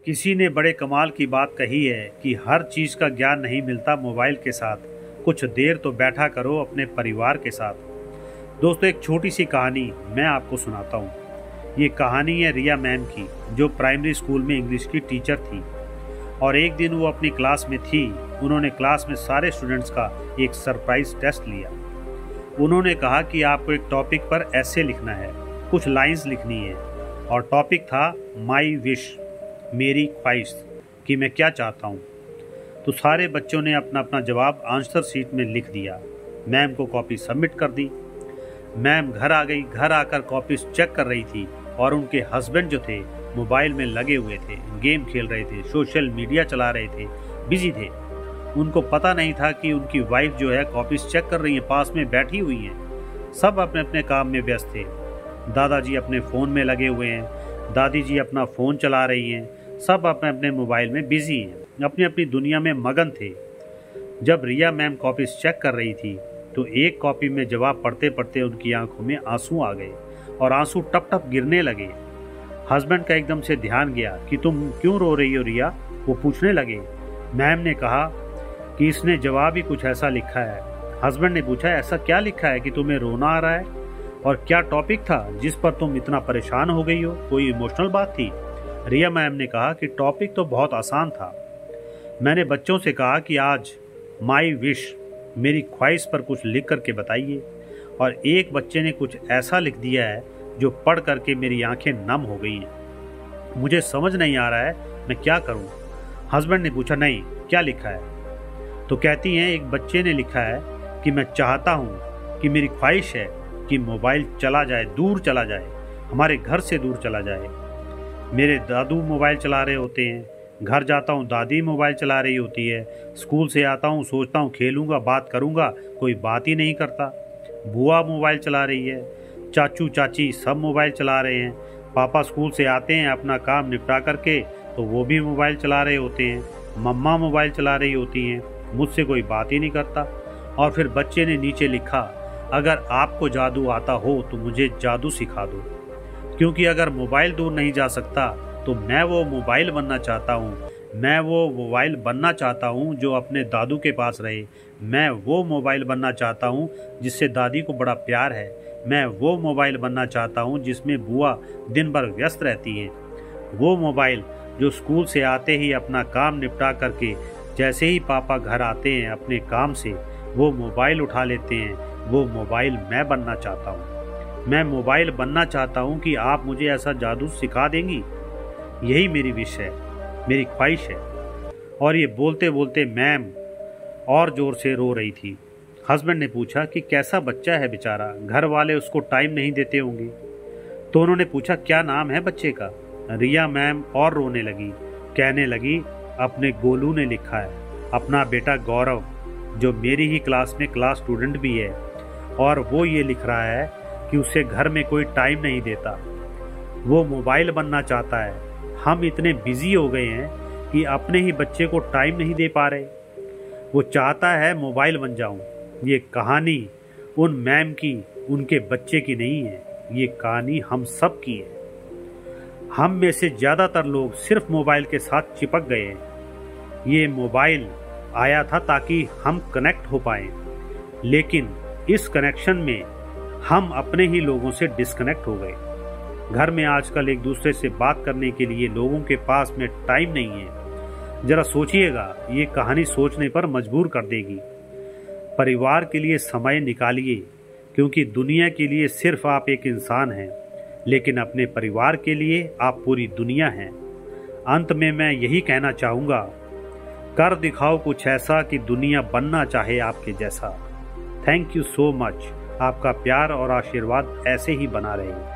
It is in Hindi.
किसी ने बड़े कमाल की बात कही है कि हर चीज़ का ज्ञान नहीं मिलता मोबाइल के साथ। कुछ देर तो बैठा करो अपने परिवार के साथ। दोस्तों, एक छोटी सी कहानी मैं आपको सुनाता हूँ। ये कहानी है रिया मैम की, जो प्राइमरी स्कूल में इंग्लिश की टीचर थी। और एक दिन वो अपनी क्लास में थी। उन्होंने क्लास में सारे स्टूडेंट्स का एक सरप्राइज टेस्ट लिया। उन्होंने कहा कि आपको एक टॉपिक पर ऐसे लिखना है, कुछ लाइंस लिखनी है। और टॉपिक था माई विश, मेरी ख्वाहिश, कि मैं क्या चाहता हूँ। तो सारे बच्चों ने अपना अपना जवाब आंसर शीट में लिख दिया। मैम को कॉपी सबमिट कर दी। मैम घर आ गई। घर आकर कॉपी चेक कर रही थी और उनके हस्बैंड जो थे मोबाइल में लगे हुए थे, गेम खेल रहे थे, सोशल मीडिया चला रहे थे, बिजी थे। उनको पता नहीं था कि उनकी वाइफ जो है कॉपी चेक कर रही है, पास में बैठी हुई हैं। सब अपने अपने काम में व्यस्त थे। दादाजी अपने फ़ोन में लगे हुए हैं, दादी जी अपना फ़ोन चला रही हैं। सब अपने अपने मोबाइल में बिजी हैं, अपनी अपनी दुनिया में मगन थे। जब रिया मैम कॉपी चेक कर रही थी तो एक कॉपी में जवाब पढ़ते पढ़ते उनकी आंखों में आंसू आ गए और आंसू टप टप गिरने लगे। हस्बैंड का एकदम से ध्यान गया कि तुम क्यों रो रही हो रिया? वो पूछने लगे। मैम ने कहा कि इसने जवाब ही कुछ ऐसा लिखा है। हस्बैंड ने पूछा, ऐसा क्या लिखा है कि तुम्हें रोना आ रहा है? और क्या टॉपिक था जिस पर तुम इतना परेशान हो गई हो? कोई इमोशनल बात थी? रिया मैम ने कहा कि टॉपिक तो बहुत आसान था। मैंने बच्चों से कहा कि आज माई विश, मेरी ख्वाहिश पर कुछ लिख करके बताइए। और एक बच्चे ने कुछ ऐसा लिख दिया है जो पढ़ करके मेरी आंखें नम हो गई हैं। मुझे समझ नहीं आ रहा है मैं क्या करूं। हस्बैंड ने पूछा, नहीं, क्या लिखा है? तो कहती हैं, एक बच्चे ने लिखा है कि मैं चाहता हूं कि मेरी ख्वाहिश है कि मोबाइल चला जाए, दूर चला जाए, हमारे घर से दूर चला जाए। मेरे दादू मोबाइल चला रहे होते हैं, घर जाता हूँ दादी मोबाइल चला रही होती है, स्कूल से आता हूँ सोचता हूँ खेलूँगा, बात करूँगा, कोई बात ही नहीं करता। बुआ मोबाइल चला रही है, चाचू चाची सब मोबाइल चला रहे हैं। पापा स्कूल से आते हैं अपना काम निपटा करके तो वो भी मोबाइल चला रहे होते हैं। मम्मा मोबाइल चला रही होती हैं, मुझसे कोई बात ही नहीं करता। और फिर बच्चे ने नीचे लिखा, अगर आपको जादू आता हो तो मुझे जादू सिखा दो, क्योंकि अगर मोबाइल दूर नहीं जा सकता तो मैं वो मोबाइल बनना चाहता हूँ। मैं वो मोबाइल बनना चाहता हूँ जो अपने दादू के पास रहे। मैं वो मोबाइल बनना चाहता हूँ जिससे दादी को बड़ा प्यार है। मैं वो मोबाइल बनना चाहता हूँ जिसमें बुआ दिन भर व्यस्त रहती हैं। वो मोबाइल जो स्कूल से आते ही अपना काम निपटा करके जैसे ही पापा घर आते हैं अपने काम से वो मोबाइल उठा लेते हैं। वो मोबाइल मैं बनना चाहता हूँ। मैं मोबाइल बनना चाहता हूँ कि आप मुझे ऐसा जादू सिखा देंगी। यही मेरी विश है, मेरी ख्वाहिश है। और ये बोलते बोलते मैम और ज़ोर से रो रही थी। हस्बैंड ने पूछा कि कैसा बच्चा है बेचारा, घर वाले उसको टाइम नहीं देते होंगे। तो उन्होंने पूछा, क्या नाम है बच्चे का? रिया मैम और रोने लगी, कहने लगी, अपने गोलू ने लिखा है, अपना बेटा गौरव, जो मेरी ही क्लास में क्लास स्टूडेंट भी है। और वो ये लिख रहा है कि उसे घर में कोई टाइम नहीं देता, वो मोबाइल बनना चाहता है। हम इतने बिजी हो गए हैं कि अपने ही बच्चे को टाइम नहीं दे पा रहे। वो चाहता है मोबाइल बन जाऊं। ये कहानी उन मैम की, उनके बच्चे की नहीं है, ये कहानी हम सब की है। हम में से ज़्यादातर लोग सिर्फ मोबाइल के साथ चिपक गए हैं। ये मोबाइल आया था ताकि हम कनेक्ट हो पाएं, लेकिन इस कनेक्शन में हम अपने ही लोगों से डिस्कनेक्ट हो गए। घर में आजकल एक दूसरे से बात करने के लिए लोगों के पास में टाइम नहीं है। जरा सोचिएगा, ये कहानी सोचने पर मजबूर कर देगी। परिवार के लिए समय निकालिए, क्योंकि दुनिया के लिए सिर्फ आप एक इंसान हैं, लेकिन अपने परिवार के लिए आप पूरी दुनिया हैं। अंत में मैं यही कहना चाहूँगा, कर दिखाओ कुछ ऐसा कि दुनिया बनना चाहे आपके जैसा। Thank you so much. आपका प्यार और आशीर्वाद ऐसे ही बना रहे।